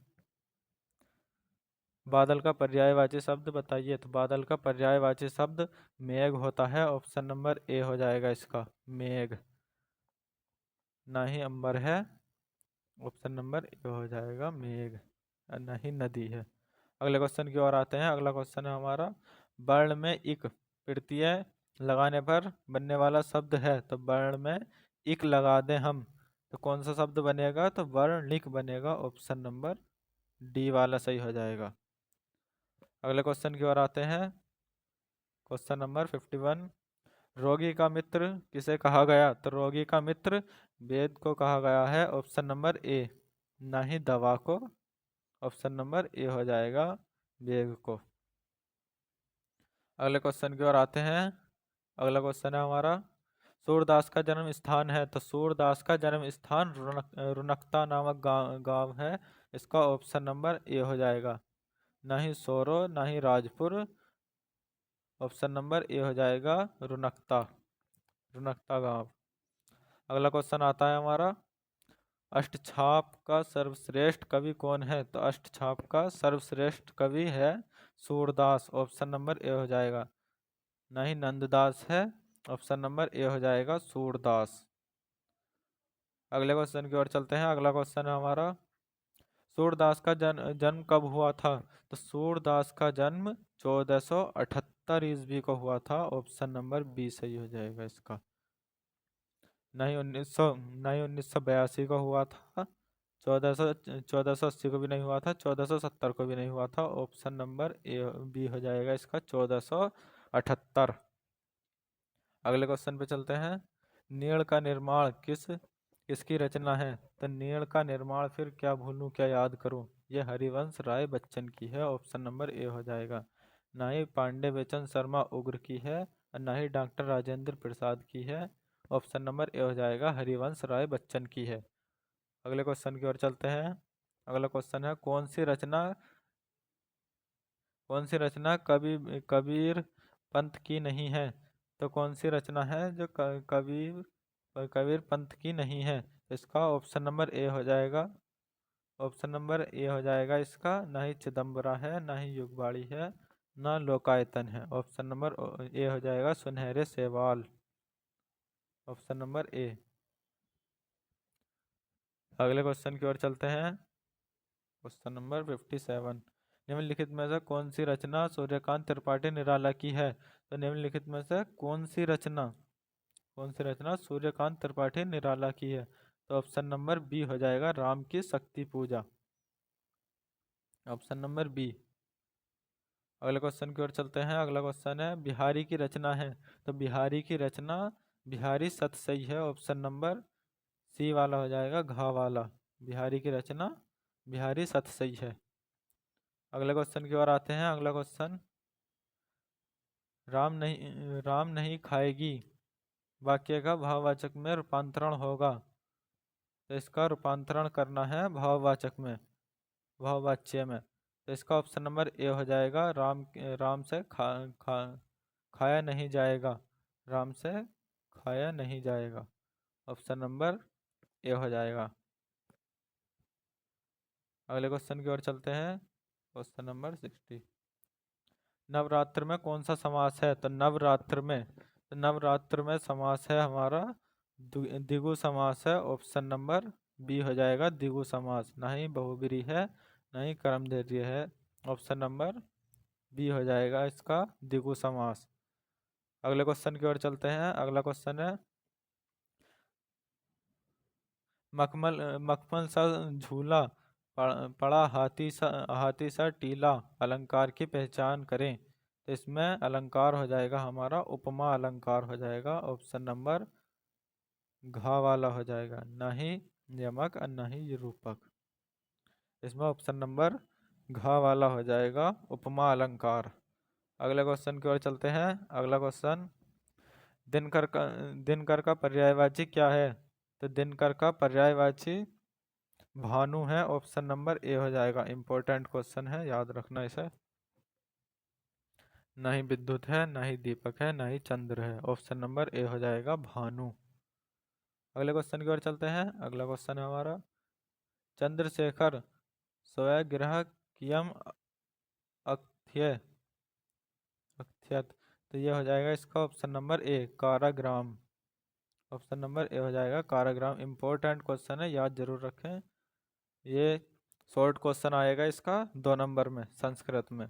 बादल का पर्यायवाची शब्द बताइए। तो बादल का पर्यायवाची शब्द मेघ होता है। ऑप्शन नंबर ए हो जाएगा इसका, मेघ। ना ही अंबर है। ऑप्शन नंबर ए हो जाएगा मेघ। और ना ही नदी है। अगले क्वेश्चन की ओर आते हैं। अगला क्वेश्चन है हमारा, वर्ण में इक प्रत्यय लगाने पर बनने वाला शब्द है। तो वर्ण में इक लगा दें हम, तो कौन सा शब्द बनेगा? तो वर्णिक बनेगा। ऑप्शन नंबर डी वाला सही हो जाएगा। अगले क्वेश्चन की ओर आते हैं। क्वेश्चन नंबर 51, रोगी का मित्र किसे कहा गया? तो रोगी का मित्र वेद को कहा गया है। ऑप्शन नंबर ए, ना ही दवा को। ऑप्शन नंबर ए हो जाएगा वेग को। अगले क्वेश्चन की ओर आते हैं। अगला क्वेश्चन है हमारा, सूरदास का जन्म स्थान है। तो सूरदास का जन्म स्थान रुनकता नामक गांव है। इसका ऑप्शन नंबर ए हो जाएगा। ना ही सोरो, ना ही राजपुर। ऑप्शन नंबर ए हो जाएगा रुनकता, रुनकता गांव। अगला क्वेश्चन आता है हमारा, अष्टछाप का सर्वश्रेष्ठ कवि कौन है? तो अष्टछाप का सर्वश्रेष्ठ कवि है सूरदास। ऑप्शन नंबर ए हो जाएगा। ना ही नंददास है। ऑप्शन नंबर ए हो जाएगा सूरदास। अगले क्वेश्चन की ओर चलते हैं। अगला क्वेश्चन है हमारा, सूरदास का जन्म कब हुआ था? तो सूरदास का जन्म 1478 ईस्वी को हुआ था। ऑप्शन नंबर बी सही हो जाएगा इसका। नहीं 1982 को हुआ था। 1480 को भी नहीं हुआ था, 1470 को भी नहीं हुआ था। ऑप्शन नंबर ए बी हो जाएगा इसका, 1478। अगले क्वेश्चन पे चलते हैं। नीड़ का निर्माण किसकी रचना है? तो नीड़ का निर्माण फिर क्या भूलूं क्या याद करूं, ये हरिवंश राय बच्चन की है। ऑप्शन नंबर ए हो जाएगा। ना ही पांडे बेचन शर्मा उग्र की है और ना ही डॉक्टर राजेंद्र प्रसाद की है। ऑप्शन नंबर ए हो जाएगा, हरिवंश राय बच्चन की है। अगले क्वेश्चन की ओर चलते हैं। अगला क्वेश्चन है, कौन सी रचना कबीर पंथ की नहीं है? तो कौन सी रचना है जो कबीर पंथ की नहीं है? तो इसका ऑप्शन नंबर ए हो जाएगा। ऑप्शन नंबर ए हो जाएगा इसका। ना ही चिदम्बरा है, ना ही युगबाड़ी है, ना लोकायतन है। ऑप्शन नंबर ए हो जाएगा, सुनहरे सेवाल। ऑप्शन नंबर ए। अगले क्वेश्चन की ओर चलते हैं। क्वेश्चन नंबर 57, निम्नलिखित में से कौन सी रचना सूर्यकांत त्रिपाठी निराला की है? तो निम्नलिखित में से कौन सी रचना सूर्यकांत त्रिपाठी निराला की है? तो ऑप्शन नंबर बी हो जाएगा, राम की शक्ति पूजा। Option number B. अगले क्वेश्चन की ओर चलते हैं। अगला क्वेश्चन है, बिहारी की रचना है। तो बिहारी की रचना बिहारी सत सही है। ऑप्शन नंबर सी वाला हो जाएगा, घा वाला। बिहारी की रचना बिहारी सत सही है। अगले क्वेश्चन की ओर आते हैं। अगला क्वेश्चन, राम नहीं खाएगी वाक्य का भाववाचक में रूपांतरण होगा। तो इसका रूपांतरण करना है भाववाचक में, भाववाच्य में। तो इसका ऑप्शन नंबर ए हो जाएगा, राम से खाया नहीं जाएगा। राम से खाया नहीं जाएगा। ऑप्शन नंबर ए हो जाएगा। अगले क्वेश्चन की ओर चलते हैं। क्वेश्चन नंबर 60, नवरात्र में कौन सा समास है? तो नवरात्र में समास है हमारा द्विगु समास है। ऑप्शन नंबर बी हो जाएगा, द्विगु समास। ना ही बहुब्रीहि है, ना ही कर्मधारय है। ऑप्शन नंबर बी हो जाएगा इसका, द्विगु समास। अगले क्वेश्चन की ओर चलते हैं। अगला क्वेश्चन है, मखमल सा झूला पड़ा हाथी सा टीला अलंकार की पहचान करें। तो इसमें अलंकार हो जाएगा हमारा उपमा अलंकार हो जाएगा। ऑप्शन नंबर घा वाला हो जाएगा, ना ही यमक और ना ही रूपक। इसमें ऑप्शन नंबर घा वाला हो जाएगा, उपमा अलंकार। अगले क्वेश्चन की ओर चलते हैं। अगला क्वेश्चन, दिनकर का पर्यायवाची क्या है? तो दिनकर का पर्यायवाची भानु है। ऑप्शन नंबर ए हो जाएगा। इंपॉर्टेंट क्वेश्चन है, याद रखना इसे। ना ही विद्युत है, ना ही दीपक है, ना ही चंद्र है। ऑप्शन नंबर ए हो जाएगा, भानु। अगले क्वेश्चन की ओर चलते हैं। अगला क्वेश्चन है हमारा, चंद्रशेखर स्वयं कियम अक्थ्य अक्थ्यत। तो ये हो जाएगा इसका ऑप्शन नंबर ए, काराग्राम। ऑप्शन नंबर ए हो जाएगा, काराग्राम। इंपॉर्टेंट क्वेश्चन है, याद जरूर रखें। ये शॉर्ट क्वेश्चन आएगा इसका 2 नंबर में संस्कृत में,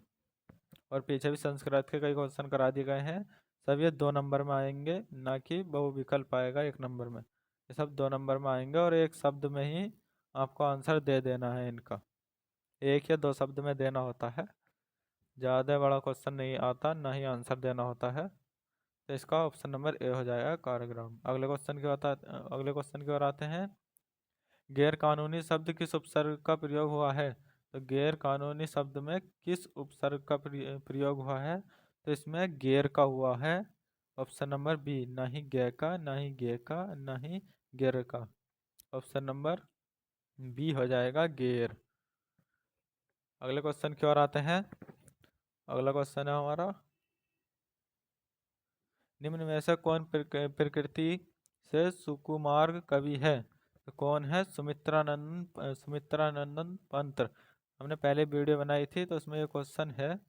और पीछे भी संस्कृत के कई क्वेश्चन करा दिए गए हैं। सब ये 2 नंबर में आएंगे, ना कि बहुविकल्प आएगा 1 नंबर में। ये सब 2 नंबर में आएंगे और एक शब्द में ही आपको आंसर दे देना है इनका। 1 या 2 शब्द में देना होता है, ज़्यादा बड़ा क्वेश्चन नहीं आता, ना ही आंसर देना होता है। तो इसका ऑप्शन नंबर ए हो जाएगा, कार्यक्रम। अगले क्वेश्चन की ओर आते हैं। गैर कानूनी शब्द किस उपसर्ग का प्रयोग हुआ है? तो गैर कानूनी शब्द में किस उपसर्ग का प्रयोग हुआ है? तो इसमें गैर का हुआ है। ऑप्शन नंबर बी, ना ही गे का, ना ही गे का, ना ही गैर का। ऑप्शन नंबर बी हो जाएगा, गैर। अगले क्वेश्चन की ओर आते हैं। अगला क्वेश्चन है हमारा, निम्न में से कौन प्रकृति से सुकुमार कवि है? तो कौन है? सुमित्रानंदन पंत। हमने पहले वीडियो बनाई थी तो उसमें ये क्वेश्चन है,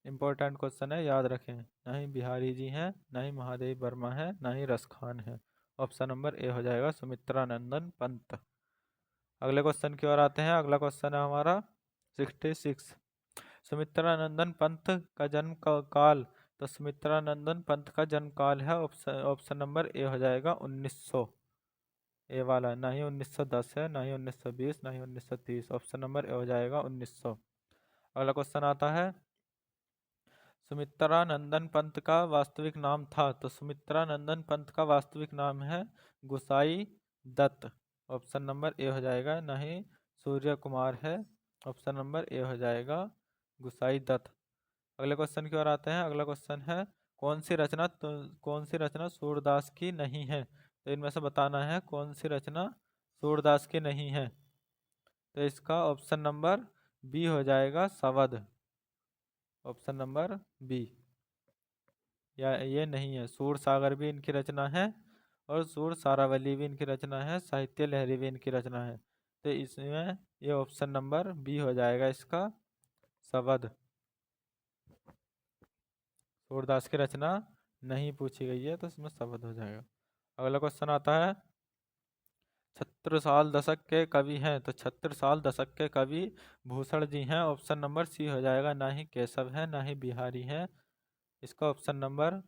इंपॉर्टेंट क्वेश्चन है, याद रखें। ना ही बिहारी जी हैं, ना ही महादेव वर्मा है, ना ही रस खान है। ऑप्शन नंबर ए हो जाएगा सुमित्रानंदन पंत। अगले क्वेश्चन की ओर आते हैं। अगला क्वेश्चन है हमारा 66। सुमित्रानंदन पंत का जन्म काल। तो सुमित्रानंदन पंत का जन्म काल है ऑप्शन नंबर ए हो जाएगा 1900। ए वाला ना ही 1910 है, ना ही 1920, ना ही 1930। ऑप्शन नंबर ए हो जाएगा 1900। अगला क्वेश्चन आता है सुमित्रानंदन पंत का वास्तविक नाम था। तो सुमित्रानंदन पंत का वास्तविक नाम है गुसाई दत्त। ऑप्शन नंबर ए हो जाएगा, ना ही सूर्य कुमार है। ऑप्शन नंबर ए हो जाएगा गुसाई दत्त। अगले क्वेश्चन की ओर आते हैं। अगला क्वेश्चन है कौन सी रचना सूरदास की नहीं है। तो इनमें से बताना है कौन सी रचना सूरदास की नहीं है। तो इसका ऑप्शन नंबर बी हो जाएगा सवध। ऑप्शन नंबर बी, या ये नहीं है। सूर सागर भी इनकी रचना है और सूर सारावली भी इनकी रचना है, साहित्य लहरी भी इनकी रचना है। तो इसमें ये ऑप्शन नंबर बी हो जाएगा इसका सवध। सूरदास की रचना नहीं पूछी गई है तो इसमें शब्द हो जाएगा। अगला क्वेश्चन आता है छत्रसाल दशक के कवि हैं। तो छत्रसाल दशक के कवि भूषण जी हैं। ऑप्शन नंबर सी हो जाएगा, ना ही केशव है ना ही बिहारी है। इसका ऑप्शन नंबर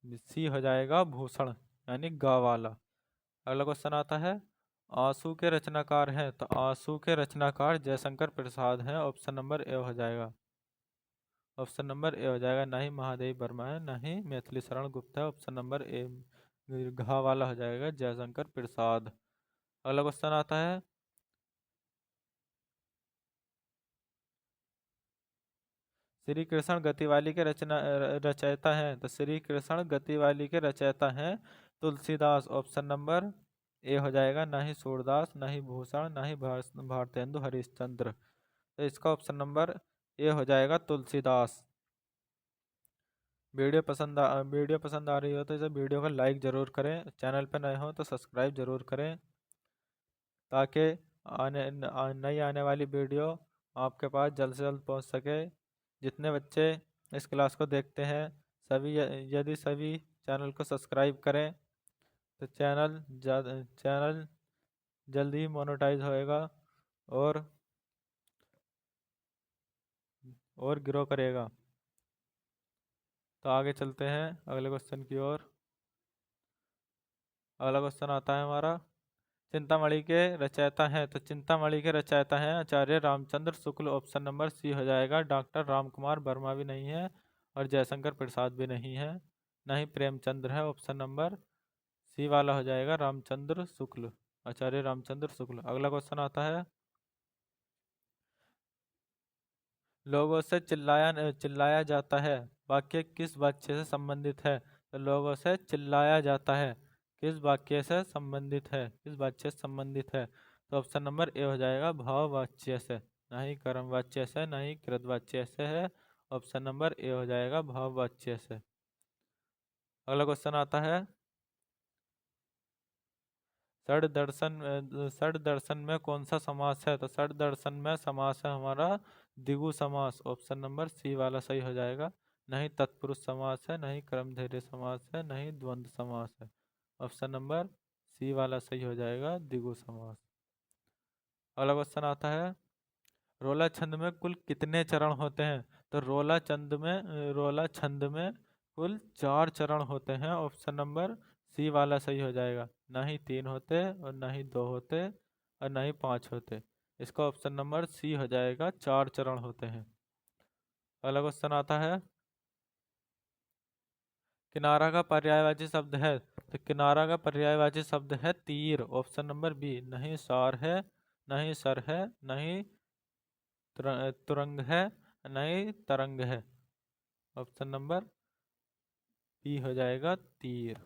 सी हो जाएगा भूषण, यानी गा वाला। अगला क्वेश्चन आता है आंसू के रचनाकार हैं। तो आंसू के रचनाकार जयशंकर प्रसाद हैं। ऑप्शन नंबर ए हो जाएगा। ऑप्शन नंबर ए हो जाएगा, ना ही महादेव वर्मा है ना ही मैथिली शरण गुप्त है। ऑप्शन नंबर ए घा वाला हो जाएगा जयशंकर प्रसाद। अगला क्वेश्चन आता है श्री कृष्ण गतिवाली के रचयिता हैं। तो श्री कृष्ण गतिवाली के रचयिता हैं तुलसीदास। ऑप्शन नंबर ए हो जाएगा, ना ही सूरदास ना ही भूषण ना ही भारतेंदु हरिश्चंद्र। तो इसका ऑप्शन नंबर ए हो जाएगा तुलसीदास। वीडियो पसंद आ रही हो तो इसे वीडियो को लाइक ज़रूर करें। चैनल पर नए हो तो सब्सक्राइब ज़रूर करें, ताकि नई आने वाली वीडियो आपके पास जल्द से जल्द पहुंच सके। जितने बच्चे इस क्लास को देखते हैं यदि सभी चैनल को सब्सक्राइब करें तो चैनल जल्दी ही मोनेटाइज होएगा और ग्रो करेगा। तो आगे चलते हैं अगले क्वेश्चन की ओर। अगला क्वेश्चन आता है हमारा चिंतामणि के रचयिता हैं। तो चिंतामणि के रचयिता हैं आचार्य रामचंद्र शुक्ल। ऑप्शन नंबर सी हो जाएगा। डॉक्टर रामकुमार वर्मा भी नहीं है और जयशंकर प्रसाद भी नहीं है, ना ही प्रेमचंद्र है। ऑप्शन नंबर सी वाला हो जाएगा रामचंद्र शुक्ल, आचार्य रामचंद्र शुक्ल। अगला क्वेश्चन आता है लोगों से चिल्लाया जाता है वाक्य किस वाक्य से संबंधित है। तो लोगों से चिल्लाया जाता है किस वाक्य से संबंधित है, किस वाक्य से संबंधित है। तो ऑप्शन नंबर ए हो जाएगा भाव वाच्य से, ना ही कर्म वाच्य से ना ही कृत वाच्य से है। ऑप्शन नंबर ए हो जाएगा भाव वाच्य से। अगला क्वेश्चन आता है षड दर्शन में कौन सा समास है। तो षड दर्शन में समास है हमारा द्विगु समास। ऑप्शन नंबर सी वाला सही हो जाएगा। नहीं तत्पुरुष समास है, नहीं कर्मधारय समास है, नहीं द्वंद्व समास है। ऑप्शन नंबर सी वाला सही हो जाएगा द्विगु समास। अगला क्वेश्चन आता है रोला छंद में कुल कितने चरण होते हैं। तो रोला छंद में कुल 4 चरण होते हैं। ऑप्शन नंबर सी वाला सही हो जाएगा। ना ही 3 होते और ना ही 2 होते और ना ही 5 होते। इसका ऑप्शन नंबर सी हो जाएगा, 4 चरण होते हैं। अगला क्वेश्चन आता है किनारा का पर्यायवाची शब्द है। तो किनारा का पर्यायवाची शब्द है तीर। ऑप्शन नंबर बी, नहीं सार है ना ही सर है ना ही तुरंग है नहीं तरंग है। ऑप्शन नंबर बी हो जाएगा तीर।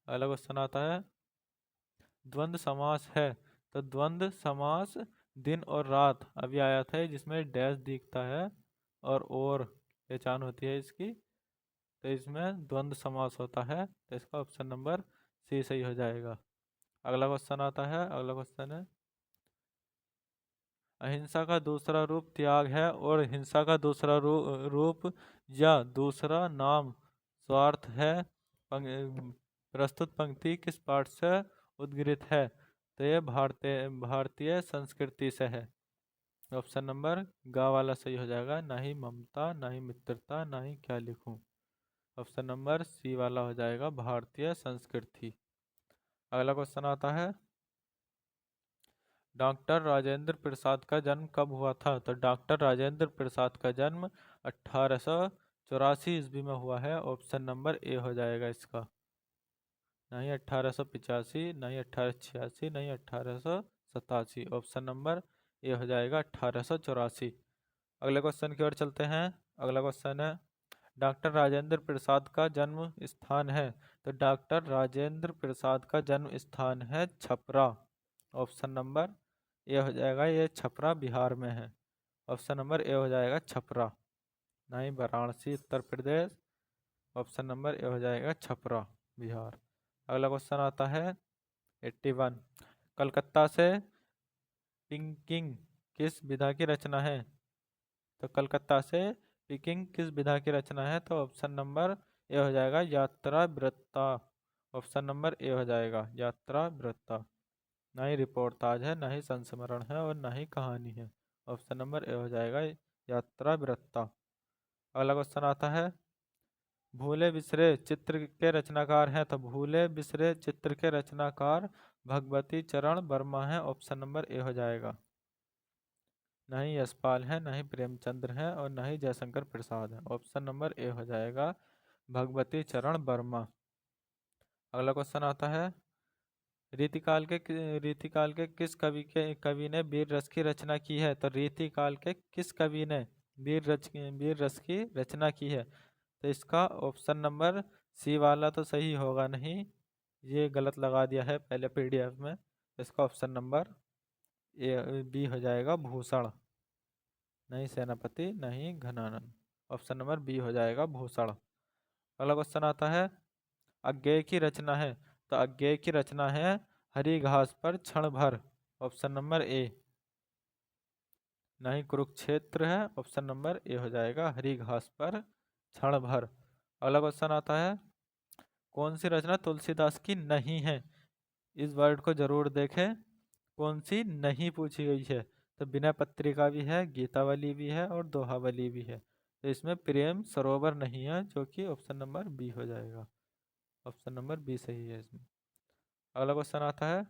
अगला क्वेश्चन आता है द्वंद्व समास है। तो द्वंद्व समास दिन और रात अभी आया था जिसमें डैश दिखता है और पहचान होती है इसकी। तो इसमें द्वंद्व समास होता है। तो इसका ऑप्शन नंबर सी सही हो जाएगा। अगला क्वेश्चन आता है। अगला क्वेश्चन है अहिंसा का दूसरा रूप त्याग है और हिंसा का दूसरा रूप या दूसरा नाम स्वार्थ है। प्रस्तुत पंक्ति किस पाठ से उद्गृहित है? तो ये भारतीय भारतीय संस्कृति से है। ऑप्शन नंबर गा वाला सही हो जाएगा। ना ही ममता, ना ही मित्रता, ना ही क्या लिखूं। ऑप्शन नंबर सी वाला हो जाएगा, भारतीय संस्कृति। अगला क्वेश्चन आता है, डॉक्टर राजेंद्र प्रसाद का जन्म कब हुआ था? तो डॉक्टर राजेंद्र प्रसाद का जन्म 1884 ईस्वी में हुआ है। ऑप्शन नंबर ए हो जाएगा इसका। नहीं 1885, नहीं 1886, नहीं 1887। ऑप्शन नंबर ए हो जाएगा 1884। अगले क्वेश्चन की ओर चलते हैं। अगला क्वेश्चन है, डॉक्टर राजेंद्र प्रसाद का जन्म स्थान है? तो डॉक्टर राजेंद्र प्रसाद का जन्म स्थान है छपरा। ऑप्शन नंबर ए हो जाएगा, ये छपरा बिहार में है। ऑप्शन नंबर ए हो जाएगा छपरा, नहीं Varanasi Uttar Pradesh. Option number A हो जाएगा छपरा बिहार। अगला क्वेश्चन आता है 81, कलकत्ता से पिकिंग किस विधा की रचना है? तो कलकत्ता से पिकिंग किस विधा की रचना है? तो ऑप्शन नंबर ए हो जाएगा, यात्रा वृत्ता। ऑप्शन नंबर ए हो जाएगा, यात्रा वृत्ता। ना ही रिपोर्टाज है, ना ही संस्मरण है, और ना ही कहानी है। ऑप्शन नंबर ए हो जाएगा, यात्रा वृत्ता। अगला क्वेश्चन आता है, भूले बिसरे चित्र के रचनाकार हैं? तो भूले बिसरे चित्र के रचनाकार भगवती चरण वर्मा है। ऑप्शन नंबर ए हो जाएगा। नहीं यशपाल है, नहीं प्रेमचंद्र है, और नहीं जयशंकर प्रसाद है। ऑप्शन नंबर ए हो जाएगा, भगवती चरण वर्मा। अगला क्वेश्चन आता है, रीतिकाल के किस कवि ने वीर रस की रचना की है? तो रीतिकाल के किस कवि ने वीर रस की रचना की है? तो इसका ऑप्शन नंबर सी वाला तो सही होगा नहीं, ये गलत लगा दिया है पहले पीडीएफ में। इसका ऑप्शन नंबर ए बी हो जाएगा, भूषण। नहीं सेनापति, नहीं घनानंद। ऑप्शन नंबर बी हो जाएगा, भूषण। अगला क्वेश्चन आता है, अज्ञेय की रचना है? तो अज्ञेय की रचना है हरी घास पर क्षण भर। ऑप्शन नंबर ए। नहीं कुरुक्षेत्र है। ऑप्शन नंबर ए हो जाएगा, हरी घास पर क्षण भर। अगला क्वेश्चन आता है, कौन सी रचना तुलसीदास की नहीं है? इस वर्ड को जरूर देखें, कौन सी नहीं पूछी गई है। तो विनय पत्रिका भी है, गीतावली भी है, और दोहावली भी है। तो इसमें प्रेम सरोवर नहीं है, जो कि ऑप्शन नंबर बी हो जाएगा। ऑप्शन नंबर बी सही है इसमें। अगला क्वेश्चन आता है,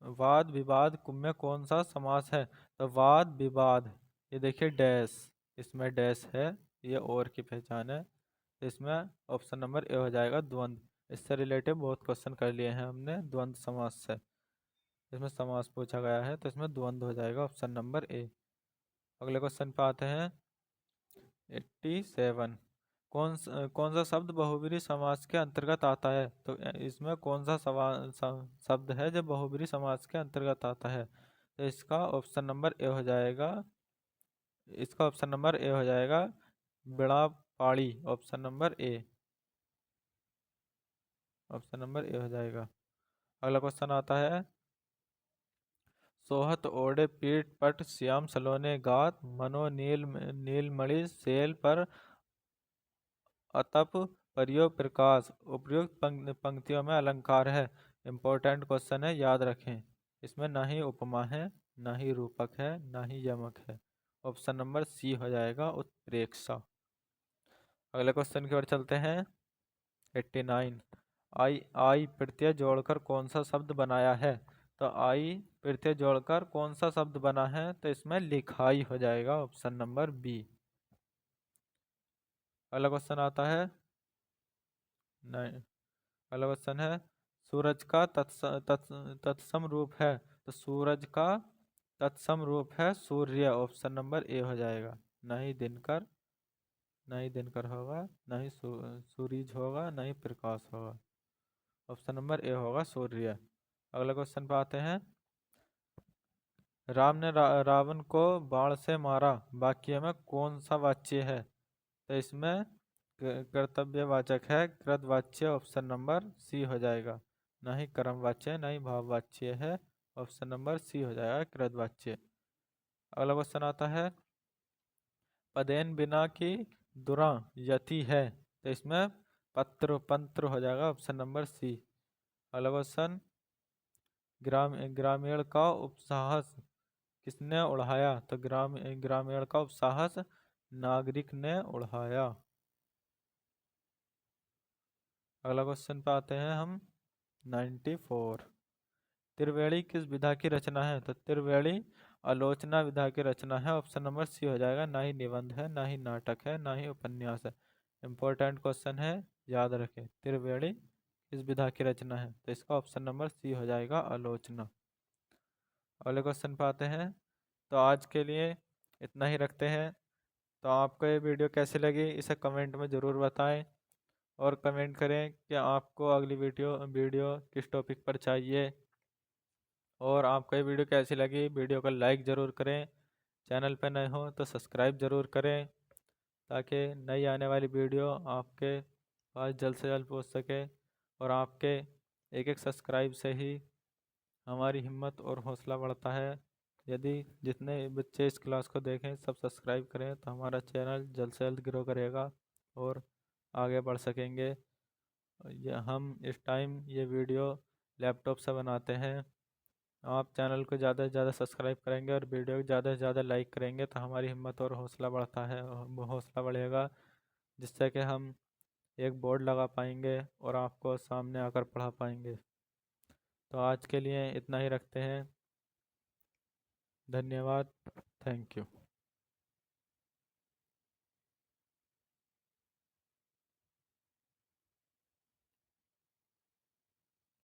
वाद विवाद में कौन सा समास है? तो वाद विवाद, ये देखिए डैश, इसमें डैश है, ये और की पहचान है। तो इसमें ऑप्शन नंबर ए हो जाएगा, द्वंद्व। इससे रिलेटेड बहुत क्वेश्चन कर लिए हैं हमने द्वंद्व समास से। इसमें समास पूछा गया है, तो इसमें द्वंद्व हो जाएगा, ऑप्शन नंबर ए। अगले क्वेश्चन पे आते हैं 87, कौन सा शब्द बहुब्रीहि समास के अंतर्गत आता है? तो इसमें कौन सा शब्द है जो बहुब्रीहि समास के अंतर्गत आता है? तो इसका ऑप्शन नंबर ए हो जाएगा, इसका ऑप्शन नंबर ए हो जाएगा, बिड़ा पाड़ी। Option number A. Option number A हो जाएगा। अगला क्वेश्चन आता है, सोहत ओढ़े पीठ पट श्याम सलोने गात, मनो नीलमणि सेल पर अतप परियो प्रकाश। उपयुक्त पंक्तियों में अलंकार है। इंपॉर्टेंट क्वेश्चन है, याद रखें। इसमें ना ही उपमा है, ना ही रूपक है, ना ही यमक है। ऑप्शन नंबर सी हो जाएगा, उत्प्रेक्षा। अगले क्वेश्चन की ओर चलते हैं 89, आई आई प्रत्यय जोड़कर कौन सा शब्द बनाया है? तो आई प्रत्यय जोड़कर कौन सा शब्द बना है? तो इसमें लिखाई हो जाएगा, ऑप्शन नंबर बी। अगला क्वेश्चन आता है, नहीं, अगला क्वेश्चन है, सूरज का तत्सम रूप है? तो सूरज का तत्सम रूप है सूर्य। ऑप्शन नंबर ए हो जाएगा। नहीं दिनकर, नहीं दिनकर होगा, नहीं सूरज होगा, नहीं प्रकाश होगा। ऑप्शन नंबर ए होगा, सूर्य। अगला क्वेश्चन पे आते हैं, राम ने रावण को बाण से मारा, वाक्य में कौन सा वाच्य है? तो इसमें कर्तव्यवाचक है, कृतवाच्य। ऑप्शन नंबर सी हो जाएगा। नहीं कर्मवाच्य, नहीं भाववाच्य है। ऑप्शन नंबर सी हो जाएगा, कृतवाच्य। अगला क्वेश्चन आता है, पदेन बिना की दुरा यति है? तो इसमें पत्र पंत्र हो जाएगा ऑप्शन नंबर सी। अगला क्वेश्चन, ग्रामीण का उपसाहस किसने उड़ाया? तो ग्रामीण का उपसाहस नागरिक ने उड़ाया। अगला क्वेश्चन पे आते हैं हम 94। त्रिवेणी किस विधा की रचना है? तो त्रिवेणी आलोचना विधा की रचना है। ऑप्शन नंबर सी हो जाएगा। ना ही निबंध है, ना ही नाटक है, ना ही उपन्यास है। इंपॉर्टेंट क्वेश्चन है, याद रखें। त्रिवेणी किस विधा की रचना है? तो इसका ऑप्शन नंबर सी हो जाएगा, आलोचना। अगले क्वेश्चन पे आते हैं। तो आज के लिए इतना ही रखते हैं। तो आपको ये वीडियो कैसी लगी इसे कमेंट में ज़रूर बताएं, और कमेंट करें कि आपको अगली वीडियो वीडियो किस टॉपिक पर चाहिए। और आपको ये वीडियो कैसी लगी, वीडियो को लाइक ज़रूर करें। चैनल पर नए हो तो सब्सक्राइब ज़रूर करें, ताकि नई आने वाली वीडियो आपके पास जल्द से जल्द पहुंच सके। और आपके एक एक सब्सक्राइब से ही हमारी हिम्मत और हौसला बढ़ता है। यदि जितने बच्चे इस क्लास को देखें सब सब्सक्राइब करें तो हमारा चैनल जल्द से जल्द ग्रो करेगा और आगे बढ़ सकेंगे। हम इस टाइम ये वीडियो लैपटॉप से बनाते हैं। आप चैनल को ज़्यादा से ज़्यादा सब्सक्राइब करेंगे और वीडियो को ज़्यादा से ज़्यादा लाइक करेंगे तो हमारी हिम्मत और हौसला बढ़ता है, हौसला बढ़ेगा, जिससे कि हम एक बोर्ड लगा पाएंगे और आपको सामने आकर पढ़ा पाएंगे। तो आज के लिए इतना ही रखते हैं। धन्यवाद। Thank you.